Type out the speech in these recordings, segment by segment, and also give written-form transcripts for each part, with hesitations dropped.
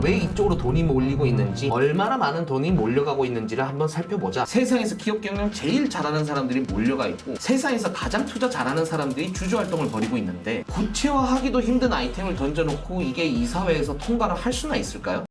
왜 이쪽으로 돈이 몰리고 있는지, 얼마나 많은 돈이 몰려가고 있는지를 한번 살펴보자. 세상에서 기업 경영 제일 잘하는 사람들이 몰려가 있고, 세상에서 가장 투자 잘하는 사람들이 주주 활동을 벌이고 있는데, 구체화하기도 힘든 아이템을 던져놓고 이게 이 사회에서 통과를 할 수나 있을까요?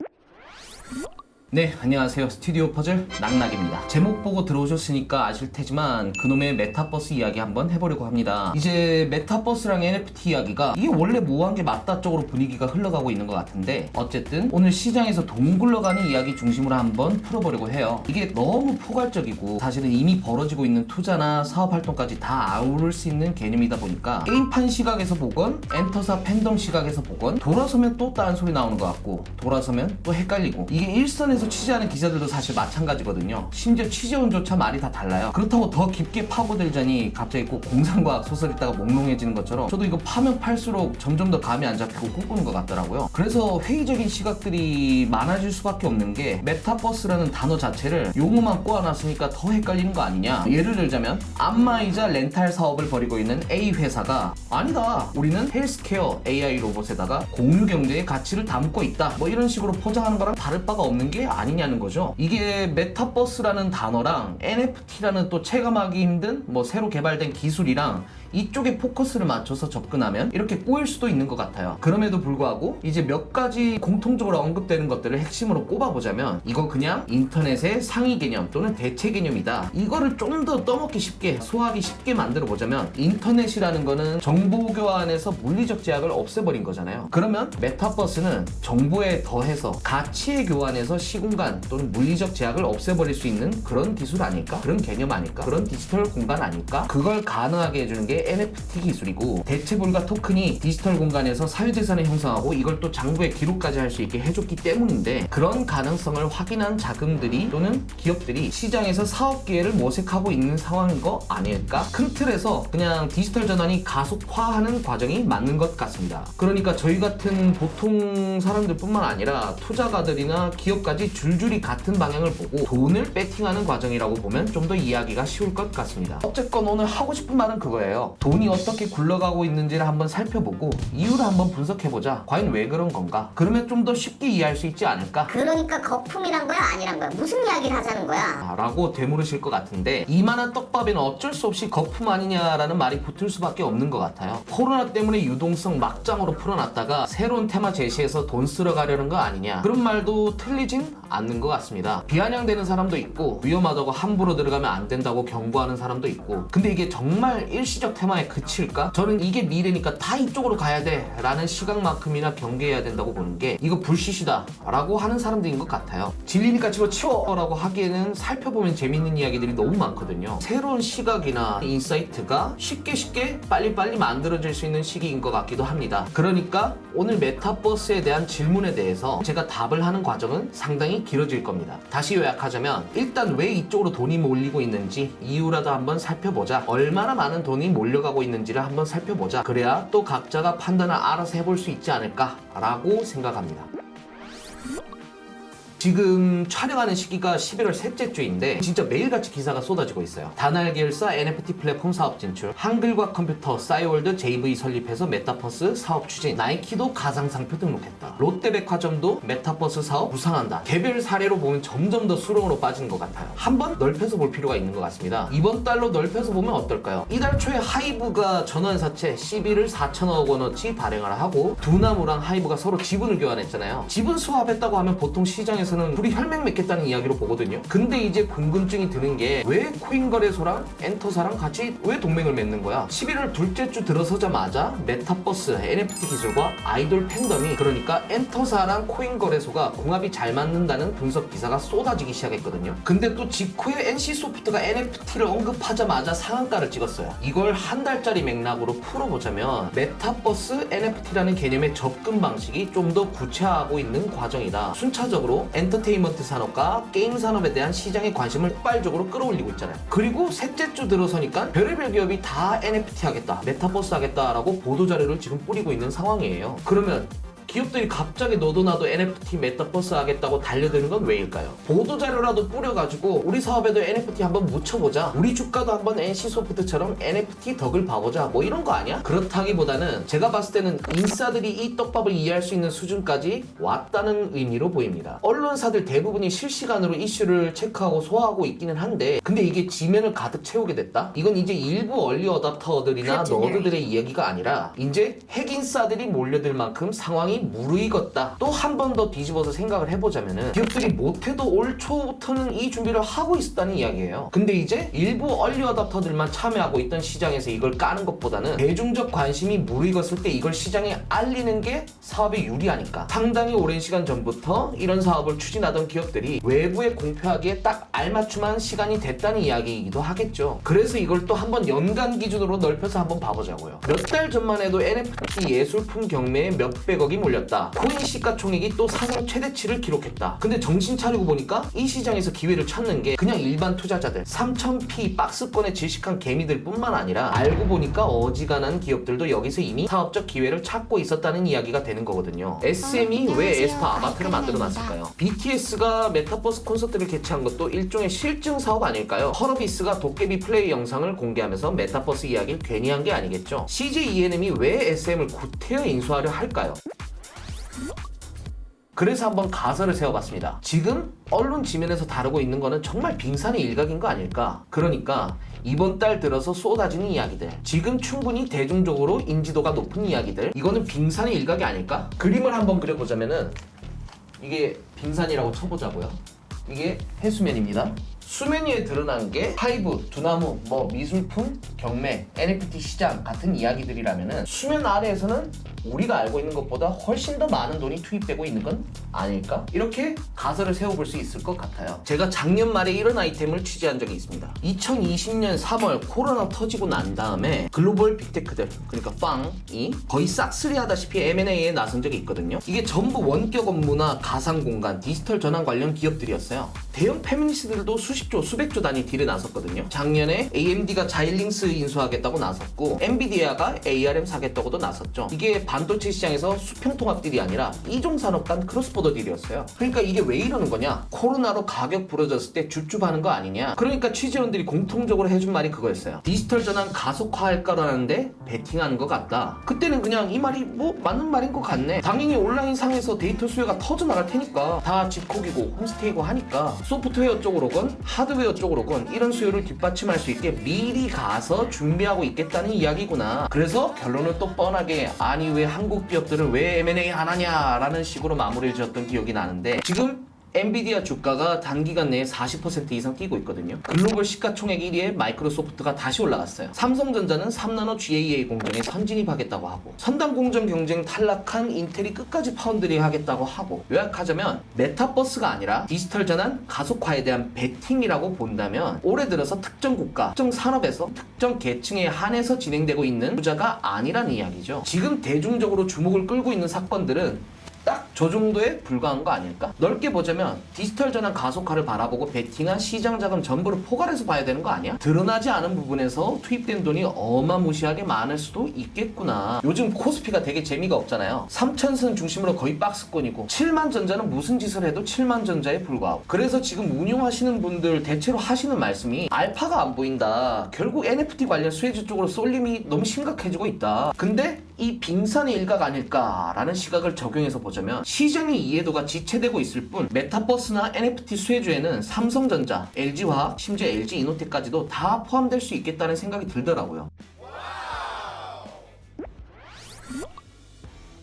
네, 안녕하세요. 스튜디오 퍼즐 낙낙입니다. 제목 보고 들어오셨으니까 아실 테지만 그놈의 메타버스 이야기 한번 해보려고 합니다. 이제 메타버스랑 NFT 이야기가 이게 원래 뭐한 게 맞다 쪽으로 분위기가 흘러가고 있는 것 같은데, 어쨌든 오늘 시장에서 돈 굴러가는 이야기 중심으로 한번 풀어보려고 해요. 이게 너무 포괄적이고 사실은 이미 벌어지고 있는 투자나 사업 활동까지 다 아우를 수 있는 개념이다 보니까 게임판 시각에서 보건 엔터사 팬덤 시각에서 보건 돌아서면 또 다른 소리 나오는 것 같고 돌아서면 또 헷갈리고, 이게 일선에서 취재하는 기자들도 사실 마찬가지거든요. 심지어 취재원조차 말이 다 달라요. 그렇다고 더 깊게 파고들자니 갑자기 꼭 공상과학 소설 읽다가 몽롱해지는 것처럼 저도 이거 파면 팔수록 점점 더 감이 안 잡히고 꿈꾸는 것 같더라고요. 그래서 회의적인 시각들이 많아질 수밖에 없는 게, 메타버스라는 단어 자체를 용어만 꼬아놨으니까 더 헷갈리는 거 아니냐. 예를 들자면 안마의자 렌탈 사업을 벌이고 있는 A 회사가 아니다, 우리는 헬스케어 AI 로봇에다가 공유 경제의 가치를 담고 있다, 뭐 이런 식으로 포장하는 거랑 다를 바가 없는 게 아니냐는 거죠. 이게 메타버스라는 단어랑 NFT라는 또 체감하기 힘든 뭐 새로 개발된 기술이랑 이쪽에 포커스를 맞춰서 접근하면 이렇게 꼬일 수도 있는 것 같아요. 그럼에도 불구하고 이제 몇 가지 공통적으로 언급되는 것들을 핵심으로 꼽아보자면, 이거 그냥 인터넷의 상위 개념 또는 대체 개념이다. 이거를 좀 더 떠먹기 쉽게, 소화하기 쉽게 만들어 보자면, 인터넷이라는 거는 정보 교환에서 물리적 제약을 없애버린 거잖아요. 그러면 메타버스는 정보에 더해서 가치의 교환에서 시공간 또는 물리적 제약을 없애버릴 수 있는 그런 기술 아닐까? 그런 개념 아닐까? 그런 디지털 공간 아닐까? 그걸 가능하게 해주는 게 NFT 기술이고, 대체불가 토큰이 디지털 공간에서 사유재산을 형성하고 이걸 또 장부에 기록까지 할 수 있게 해줬기 때문인데, 그런 가능성을 확인한 자금들이 또는 기업들이 시장에서 사업 기회를 모색하고 있는 상황인 거 아닐까? 큰 틀에서 그냥 디지털 전환이 가속화하는 과정이 맞는 것 같습니다. 그러니까 저희 같은 보통 사람들 뿐만 아니라 투자가들이나 기업까지 줄줄이 같은 방향을 보고 돈을 배팅하는 과정이라고 보면 좀 더 이해하기가 쉬울 것 같습니다. 어쨌건 오늘 하고 싶은 말은 그거예요. 돈이 어떻게 굴러가고 있는지를 한번 살펴보고 이유를 한번 분석해보자. 과연 왜 그런 건가? 그러면 좀 더 쉽게 이해할 수 있지 않을까? 그러니까 거품이란 거야 아니란 거야? 무슨 이야기를 하자는 거야? 라고 되물으실 것 같은데, 이만한 떡밥에는 어쩔 수 없이 거품 아니냐라는 말이 붙을 수밖에 없는 것 같아요. 코로나 때문에 유동성 막장으로 풀어놨다가 새로운 테마 제시해서 돈 쓸어 가려는 거 아니냐, 그런 말도 틀리진 않는 것 같습니다. 비아냥대는 사람도 있고 위험하다고 함부로 들어가면 안 된다고 경고하는 사람도 있고, 근데 이게 정말 일시적 테마에 그칠까? 저는 이게 미래니까 다 이쪽으로 가야 돼 라는 시각만큼이나 경계해야 된다고 보는 게, 이거 불시시다 라고 하는 사람들인 것 같아요. 진리니까 집어치워 라고 하기에는 살펴보면 재밌는 이야기들이 너무 많거든요. 새로운 시각이나 인사이트가 쉽게 빨리빨리 만들어질 수 있는 시기인 것 같기도 합니다. 그러니까 오늘 메타버스에 대한 질문에 대해서 제가 답을 하는 과정은 상당히 길어질 겁니다. 다시 요약하자면, 일단 왜 이쪽으로 돈이 몰리고 있는지 이유라도 한번 살펴보자. 얼마나 많은 돈이 몰려가고 있는지를 한번 살펴보자. 그래야 또 각자가 판단을 알아서 해볼 수 있지 않을까 라고 생각합니다. 지금 촬영하는 시기가 11월 셋째 주인데 진짜 매일같이 기사가 쏟아지고 있어요. 다날 계열사 NFT 플랫폼 사업 진출, 한글과 컴퓨터 싸이월드 JV 설립해서 메타버스 사업 추진, 나이키도 가상상표 등록했다, 롯데백화점도 메타버스 사업 구상한다. 개별 사례로 보면 점점 더 수렁으로 빠지는 것 같아요. 한번 넓혀서 볼 필요가 있는 것 같습니다. 이번 달로 넓혀서 보면 어떨까요? 이달 초에 하이브가 전환사채 11을 4천억 원어치 발행을 하고, 두나무랑 하이브가 서로 지분을 교환했잖아요. 지분 수합했다고 하면 보통 시장에서 둘이 혈맹 맺겠다는 이야기로 보거든요. 근데 이제 궁금증이 드는 게, 왜 코인거래소랑 엔터사랑 같이 왜 동맹을 맺는 거야? 11월 둘째 주 들어서자마자 메타버스, NFT 기술과 아이돌 팬덤이, 그러니까 엔터사랑 코인거래소가 궁합이 잘 맞는다는 분석 기사가 쏟아지기 시작했거든요. 근데 또 직후에 NC소프트가 NFT를 언급하자마자 상한가를 찍었어요. 이걸 한 달짜리 맥락으로 풀어보자면, 메타버스 NFT라는 개념의 접근 방식이 좀 더 구체화하고 있는 과정이다. 순차적으로 엔터테인먼트 산업과 게임 산업에 대한 시장의 관심을 폭발적으로 끌어올리고 있잖아요. 그리고 셋째 주 들어서니까 별의별 기업이 다 NFT 하겠다, 메타버스 하겠다라고 보도자료를 지금 뿌리고 있는 상황이에요. 그러면 기업들이 갑자기 너도 나도 NFT 메타버스 하겠다고 달려드는 건 왜일까요? 보도자료라도 뿌려가지고 우리 사업에도 NFT 한번 묻혀보자, 우리 주가도 한번 NC소프트처럼 NFT 덕을 봐보자, 뭐 이런 거 아니야? 그렇다기보다는 제가 봤을 때는 인싸들이 이 떡밥을 이해할 수 있는 수준까지 왔다는 의미로 보입니다. 언론사들 대부분이 실시간으로 이슈를 체크하고 소화하고 있기는 한데, 근데 이게 지면을 가득 채우게 됐다? 이건 이제 일부 얼리 어답터들이나 너드들의 이야기가 아니라 이제 핵인싸들이 몰려들 만큼 상황이 무르익었다. 또 한 번 더 뒤집어서 생각을 해보자면은 기업들이 못해도 올 초부터는 이 준비를 하고 있었다는 이야기예요. 근데 이제 일부 얼리 어답터들만 참여하고 있던 시장에서 이걸 까는 것보다는 대중적 관심이 무르익었을 때 이걸 시장에 알리는 게 사업에 유리하니까 상당히 오랜 시간 전부터 이런 사업을 추진하던 기업들이 외부에 공표하기에 딱 알맞춤한 시간이 됐다는 이야기이기도 하겠죠. 그래서 이걸 또 한번 연간 기준으로 넓혀서 한번 봐보자고요. 몇 달 전만 해도 NFT 예술품 경매에 몇백억이 몰렸다. 코인 시가총액이 또 사상 최대치를 기록했다. 근데 정신 차리고 보니까 이 시장에서 기회를 찾는 게 그냥 일반 투자자들, 3000P 박스권의 질식한 개미들 뿐만 아니라 알고 보니까 어지간한 기업들도 여기서 이미 사업적 기회를 찾고 있었다는 이야기가 되는 거거든요. SM이 왜 에스파 아바타를 만들어놨을까요? BTS가 메타버스 콘서트를 개최한 것도 일종의 실증 사업 아닐까요? 헐어비스가 도깨비 플레이 영상을 공개하면서 메타버스 이야기를 괜히 한 게 아니겠죠. CJ ENM이 왜 SM을 구태여 인수하려 할까요? 그래서 한번 가설을 세워봤습니다. 지금 언론 지면에서 다루고 있는 거는 정말 빙산의 일각인 거 아닐까? 그러니까 이번 달 들어서 쏟아지는 이야기들, 지금 충분히 대중적으로 인지도가 높은 이야기들, 이거는 빙산의 일각이 아닐까? 그림을 한번 그려보자면은 이게 빙산이라고 쳐보자고요. 이게 해수면입니다. 수면 위에 드러난 게 하이브, 두나무, 뭐 미술품, 경매, NFT 시장 같은 이야기들이라면은 수면 아래에서는 우리가 알고 있는 것보다 훨씬 더 많은 돈이 투입되고 있는 건 아닐까? 이렇게 가설을 세워볼 수 있을 것 같아요. 제가 작년 말에 이런 아이템을 취재한 적이 있습니다. 2020년 3월 코로나 터지고 난 다음에 글로벌 빅테크들, 그러니까 빵이 거의 싹쓸이하다시피 M&A에 나선 적이 있거든요. 이게 전부 원격 업무나 가상공간, 디지털 전환 관련 기업들이었어요. 대형 페미니스트들도 수십조, 수백조 단위 딜에 나섰거든요. 작년에 AMD가 자일링스 인수하겠다고 나섰고, 엔비디아가 ARM 사겠다고도 나섰죠. 이게 반도체 시장에서 수평통합딜이 아니라 이종산업 간 크로스보더 딜이었어요. 그러니까 이게 왜 이러는 거냐? 코로나로 가격 부러졌을 때 줍줍하는 거 아니냐? 그러니까 취재원들이 공통적으로 해준 말이 그거였어요. 디지털 전환 가속화할 거라는데 베팅하는 것 같다. 그때는 그냥 이 말이 뭐 맞는 말인 것 같네. 당연히 온라인 상에서 데이터 수요가 터져나갈 테니까 다 집콕이고 홈스테이고 하니까 소프트웨어 쪽으로건 하드웨어 쪽으로건 이런 수요를 뒷받침할 수 있게 미리 가서 준비하고 있겠다는 이야기구나. 그래서 결론은 또 뻔하게 아니 왜 한국 기업들은 왜 M&A 안 하냐라는 식으로 마무리를 지었던 기억이 나는데, 지금 엔비디아 주가가 단기간 내에 40% 이상 뛰고 있거든요. 글로벌 시가총액 1위에 마이크로소프트가 다시 올라갔어요. 삼성전자는 3나노 GAA 공정에 선진입하겠다고 하고, 선단 공정 경쟁 탈락한 인텔이 끝까지 파운드리 하겠다고 하고, 요약하자면 메타버스가 아니라 디지털 전환 가속화에 대한 베팅이라고 본다면 올해 들어서 특정 국가, 특정 산업에서 특정 계층에 한해서 진행되고 있는 투자가 아니라는 이야기죠. 지금 대중적으로 주목을 끌고 있는 사건들은 딱 저 정도에 불과한 거 아닐까? 넓게 보자면 디지털 전환 가속화를 바라보고 베팅한 시장 자금 전부를 포괄해서 봐야 되는 거 아니야? 드러나지 않은 부분에서 투입된 돈이 어마무시하게 많을 수도 있겠구나. 요즘 코스피가 되게 재미가 없잖아요. 3천선 중심으로 거의 박스권이고 7만 전자는 무슨 짓을 해도 7만 전자에 불과하고, 그래서 지금 운용하시는 분들 대체로 하시는 말씀이 알파가 안 보인다. 결국 NFT 관련 수혜주 쪽으로 쏠림이 너무 심각해지고 있다. 근데 이 빙산의 일각 아닐까라는 시각을 적용해서 보자면 시장의 이해도가 지체되고 있을 뿐 메타버스나 NFT 수혜주에는 삼성전자, LG화학, 심지어 LG이노텍까지도 다 포함될 수 있겠다는 생각이 들더라고요.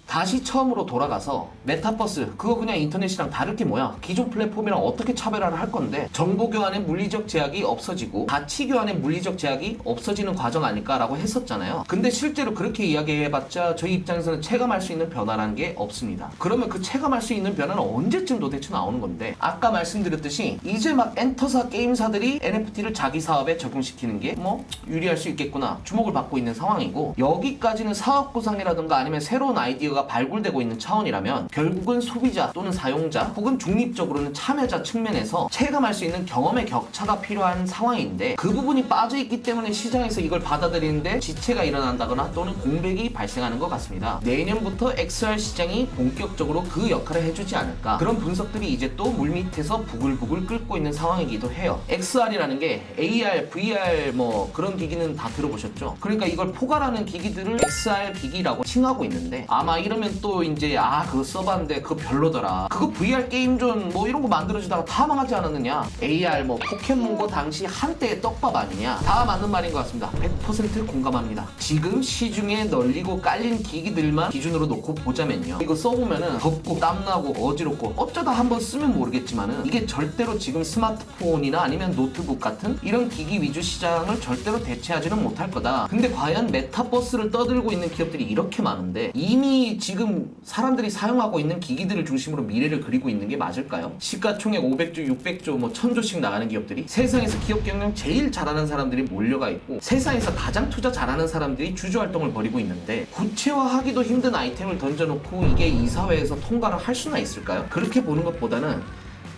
다시 처음으로 돌아가서 메타버스, 그거 그냥 인터넷이랑 다를 게 뭐야? 기존 플랫폼이랑 어떻게 차별화를 할 건데, 정보 교환의 물리적 제약이 없어지고 가치 교환의 물리적 제약이 없어지는 과정 아닐까라고 했었잖아요. 근데 실제로 그렇게 이야기해봤자 저희 입장에서는 체감할 수 있는 변화라는 게 없습니다. 그러면 그 체감할 수 있는 변화는 언제쯤 도대체 나오는 건데, 아까 말씀드렸듯이 이제 막 엔터사 게임사들이 NFT를 자기 사업에 적용시키는 게 뭐 유리할 수 있겠구나 주목을 받고 있는 상황이고, 여기까지는 사업 구상이라든가 아니면 새로운 아이디어가 기기가 발굴되고 있는 차원이라면 결국은 소비자 또는 사용자 혹은 중립적으로는 참여자 측면에서 체감할 수 있는 경험의 격차가 필요한 상황인데 그 부분이 빠져있기 때문에 시장에서 이걸 받아들이는데 지체가 일어난다거나 또는 공백이 발생하는 것 같습니다. 내년부터 XR 시장이 본격적으로 그 역할을 해주지 않을까, 그런 분석들이 이제 또 물밑에서 부글부글 끓고 있는 상황이기도 해요. XR이라는 게 AR, VR 뭐 그런 기기는 다 들어보셨죠? 그러니까 이걸 포괄하는 기기들을 XR 기기라고 칭하고 있는데 아마 이러면 또 이제 그거 써봤는데 그거 별로더라, 그거 VR 게임존 뭐 이런 거 만들어주다가 다 망하지 않았느냐, AR 뭐 포켓몬고 당시 한때의 떡밥 아니냐, 다 맞는 말인 것 같습니다. 100% 공감합니다. 지금 시중에 널리고 깔린 기기들만 기준으로 놓고 보자면요, 이거 써보면은 덥고 땀나고 어지럽고 어쩌다 한번 쓰면 모르겠지만은 이게 절대로 지금 스마트폰이나 아니면 노트북 같은 이런 기기 위주 시장을 절대로 대체하지는 못할 거다. 근데 과연 메타버스를 떠들고 있는 기업들이 이렇게 많은데 이미 지금 사람들이 사용하고 있는 기기들을 중심으로 미래를 그리고 있는 게 맞을까요? 시가총액 500조, 600조, 뭐 1000조씩 나가는 기업들이, 세상에서 기업 경영 제일 잘하는 사람들이 몰려가 있고 세상에서 가장 투자 잘하는 사람들이 주주 활동을 벌이고 있는데 구체화하기도 힘든 아이템을 던져놓고 이게 이사회에서 통과를 할 수나 있을까요? 그렇게 보는 것보다는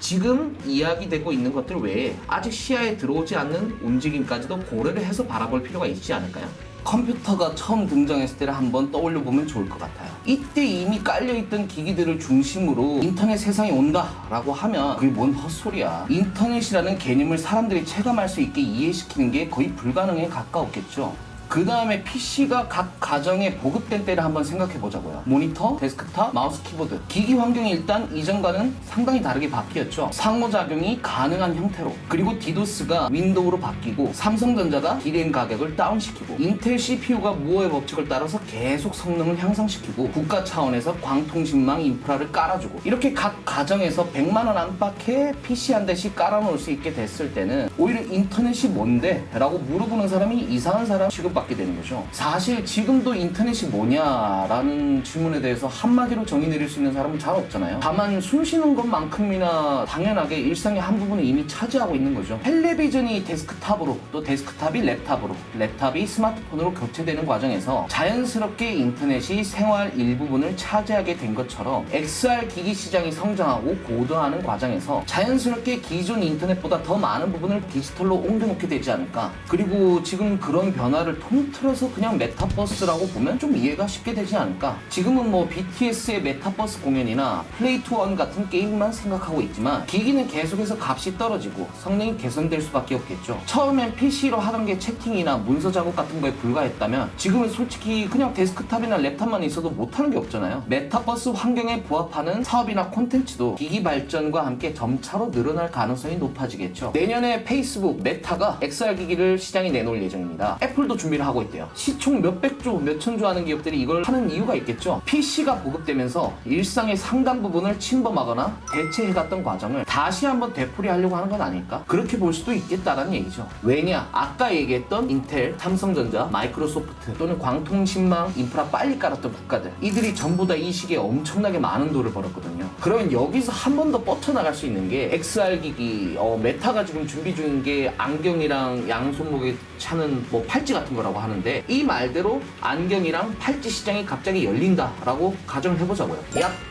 지금 이야기되고 있는 것들 외에 아직 시야에 들어오지 않는 움직임까지도 고려를 해서 바라볼 필요가 있지 않을까요? 컴퓨터가 처음 등장했을 때를 한번 떠올려 보면 좋을 것 같아요. 이때 이미 깔려있던 기기들을 중심으로 인터넷 세상이 온다라고 하면 그게 뭔 헛소리야. 인터넷이라는 개념을 사람들이 체감할 수 있게 이해시키는 게 거의 불가능에 가까웠겠죠. 그 다음에 PC가 각 가정에 보급된 때를 한번 생각해 보자고요. 모니터, 데스크탑, 마우스, 키보드. 기기 환경이 일단 이전과는 상당히 다르게 바뀌었죠. 상호작용이 가능한 형태로. 그리고 디도스가 윈도우로 바뀌고 삼성전자가 디램 가격을 다운시키고 인텔 CPU가 무어의 법칙을 따라서 계속 성능을 향상시키고 국가 차원에서 광통신망 인프라를 깔아주고 이렇게 각 가정에서 100만원 안팎의 PC 한 대씩 깔아놓을 수 있게 됐을 때는 오히려 인터넷이 뭔데? 라고 물어보는 사람이 이상한 사람 취급 받게 되는 거죠. 사실 지금도 인터넷이 뭐냐라는 질문에 대해서 한마디로 정의 내릴 수 있는 사람은 잘 없잖아요. 다만 숨 쉬는 것만큼이나 당연하게 일상의 한 부분을 이미 차지하고 있는 거죠. 텔레비전이 데스크탑으로, 또 데스크탑이 랩탑으로, 랩탑이 스마트폰으로 교체되는 과정에서 자연스럽게 인터넷이 생활 일부분을 차지하게 된 것처럼 XR 기기 시장이 성장하고 고도화하는 과정에서 자연스럽게 기존 인터넷보다 더 많은 부분을 디지털로 옮겨놓게 되지 않을까. 그리고 지금 그런 변화를 통틀어서 그냥 메타버스라고 보면 좀 이해가 쉽게 되지 않을까. 지금은 뭐 BTS의 메타버스 공연이나 플레이 투 원 같은 게임만 생각하고 있지만 기기는 계속해서 값이 떨어지고 성능이 개선될 수밖에 없겠죠. 처음엔 PC로 하던 게 채팅이나 문서 작업 같은 거에 불과했다면 지금은 솔직히 그냥 데스크탑이나 랩탑만 있어도 못하는 게 없잖아요. 메타버스 환경에 부합하는 사업이나 콘텐츠도 기기 발전과 함께 점차로 늘어날 가능성이 높아지겠죠. 내년에 페이스북, 메타가 XR 기기를 시장에 내놓을 예정입니다. 애플도 준비를 하고 있대요. 시총 몇백조, 몇천조 하는 기업들이 이걸 하는 이유가 있겠죠. PC가 보급되면서 일상의 상당 부분을 침범하거나 대체해갔던 과정을 다시 한번 되풀이하려고 하는 건 아닐까? 그렇게 볼 수도 있겠다라는 얘기죠. 왜냐? 아까 얘기했던 인텔, 삼성전자, 마이크로소프트 또는 광통신망 인프라 빨리 깔았던 국가들, 이들이 전부 다 이 시기에 엄청나게 많은 돈을 벌었거든요. 그러면 여기서 한 번 더 뻗쳐나갈 수 있는 게 XR 기기, 메타가 지금 준비 중인 게 안경이랑 양손목에 차는 뭐 팔찌 같은 거라고 하는데, 이 말대로 안경이랑 팔찌 시장이 갑자기 열린다라고 가정을 해보자고요.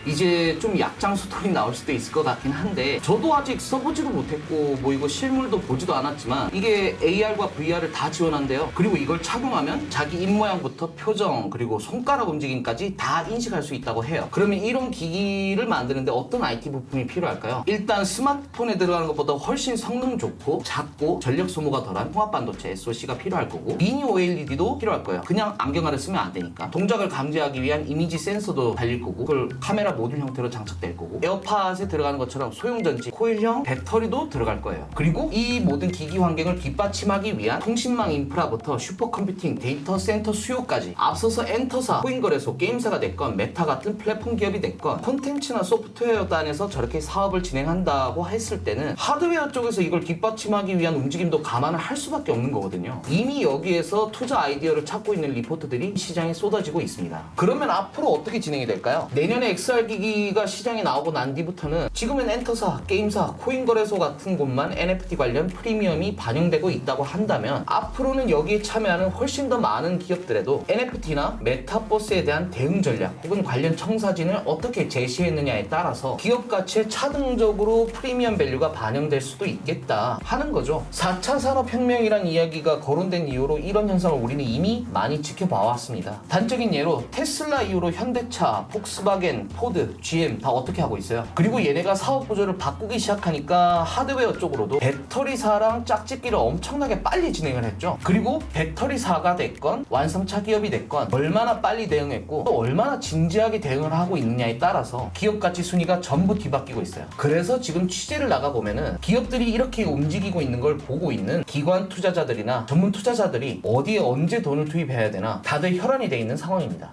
이제 좀 약장수털이 나올 수도 있을 것 같긴 한데, 저도 아직 써보지도 못했고 뭐 이거 실물도 보지도 않았지만 이게 AR과 VR을 다 지원한대요. 그리고 이걸 착용하면 자기 입모양부터 표정 그리고 손가락 움직임까지 다 인식할 수 있다고 해요. 그러면 이런 기기를 만드는데 어떤 IT 부품이 필요할까요? 일단 스마트폰에 들어가는 것보다 훨씬 성능 좋고 작고 전력 소모가 덜한 통합반도체 SoC가 필요할 거고, 미니 OLED도 필요할 거예요. 그냥 안경 아래 쓰면 안 되니까. 동작을 감지하기 위한 이미지 센서도 달릴 거고, 그걸 카메라 모듈 형태로 장착될 거고, 에어팟에 들어가는 것처럼 소형전지, 코일형 배터리도 들어갈 거예요. 그리고 이 모든 기기 환경을 뒷받침하기 위한 통신망 인프라부터 슈퍼컴퓨팅, 데이터 센터 수요까지, 앞서서 엔터사, 코인거래소, 게임사가 됐건 메타 같은 플랫폼 기업이 됐건 콘텐츠나 소프트웨어 단에서 저렇게 사업을 진행한다고 했을 때는 하드웨어 쪽에서 이걸 뒷받침하기 위한 움직임도 감안을 할 수밖에 없는 거거든요. 이미 여기에서 투자 아이디어를 찾고 있는 리포트들이 시장에 쏟아지고 있습니다. 그러면 앞으로 앞으로 어떻게 진행이 될까요? 내년에 XR 기기가 시장에 나오고 난 뒤부터는 지금은 엔터사, 게임사, 코인거래소 같은 곳만 NFT 관련 프리미엄이 반영되고 있다고 한다면 앞으로는 여기에 참여하는 훨씬 더 많은 기업들에도 NFT나 메타버스에 대한 대응 전략 혹은 관련 청사진을 어떻게 제시했느냐에 따라서 기업 가치에 차등적으로 프리미엄 밸류가 반영될 수도 있겠다 하는 거죠. 4차 산업혁명이란 이야기가 거론된 이후로 이런 현상을 우리는 이미 많이 지켜봐 왔습니다. 단적인 예로 테슬라 이후로 현대차, 폭스바겐, 포드, GM 다 어떻게 하고 있어요? 그리고 얘네가 사업 구조를 바꾸기 시작하니까 하드웨어 쪽으로도 배터리사랑 짝짓기를 엄청나게 빨리 진행을 했죠. 그리고 배터리사가 됐건 완성차 기업이 됐건 얼마나 빨리 대응했고 또 얼마나 진지하게 대응을 하고 있느냐에 따라서 기업 가치 순위가 전부 뒤바뀌고 있어요. 그래서 지금 취재를 나가보면은 기업들이 이렇게 움직이고 있는 걸 보고 있는 기관 투자자들이나 전문 투자자들이 어디에 언제 돈을 투입해야 되나 다들 혈안이 돼 있는 상황입니다.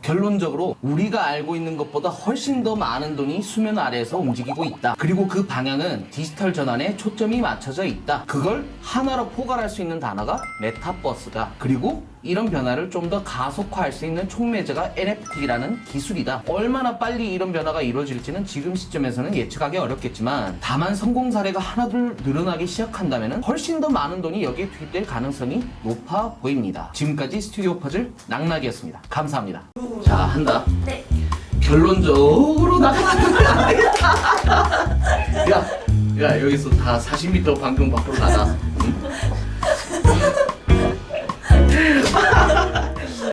결론적으로 우리가 알고 있는 것보다 훨씬 더 많은 돈이 수면 아래에서 움직이고 있다. 그리고 그 방향은 디지털 전환에 초점이 맞춰져 있다. 그걸 하나로 포괄할 수 있는 단어가 메타버스다. 그리고 이런 변화를 좀 더 가속화할 수 있는 촉매제가 NFT라는 기술이다. 얼마나 빨리 이런 변화가 이루어질지는 지금 시점에서는 예측하기 어렵겠지만 다만 성공 사례가 하나둘 늘어나기 시작한다면 훨씬 더 많은 돈이 여기에 투입될 가능성이 높아 보입니다. 지금까지 스튜디오 퍼즐 낙낙이었습니다. 감사합니다. 자, 한다. 네. 결론적으로 나가면 안 되겠다. 야, 여기서 다 40m 방금 밖으로 나가. 응?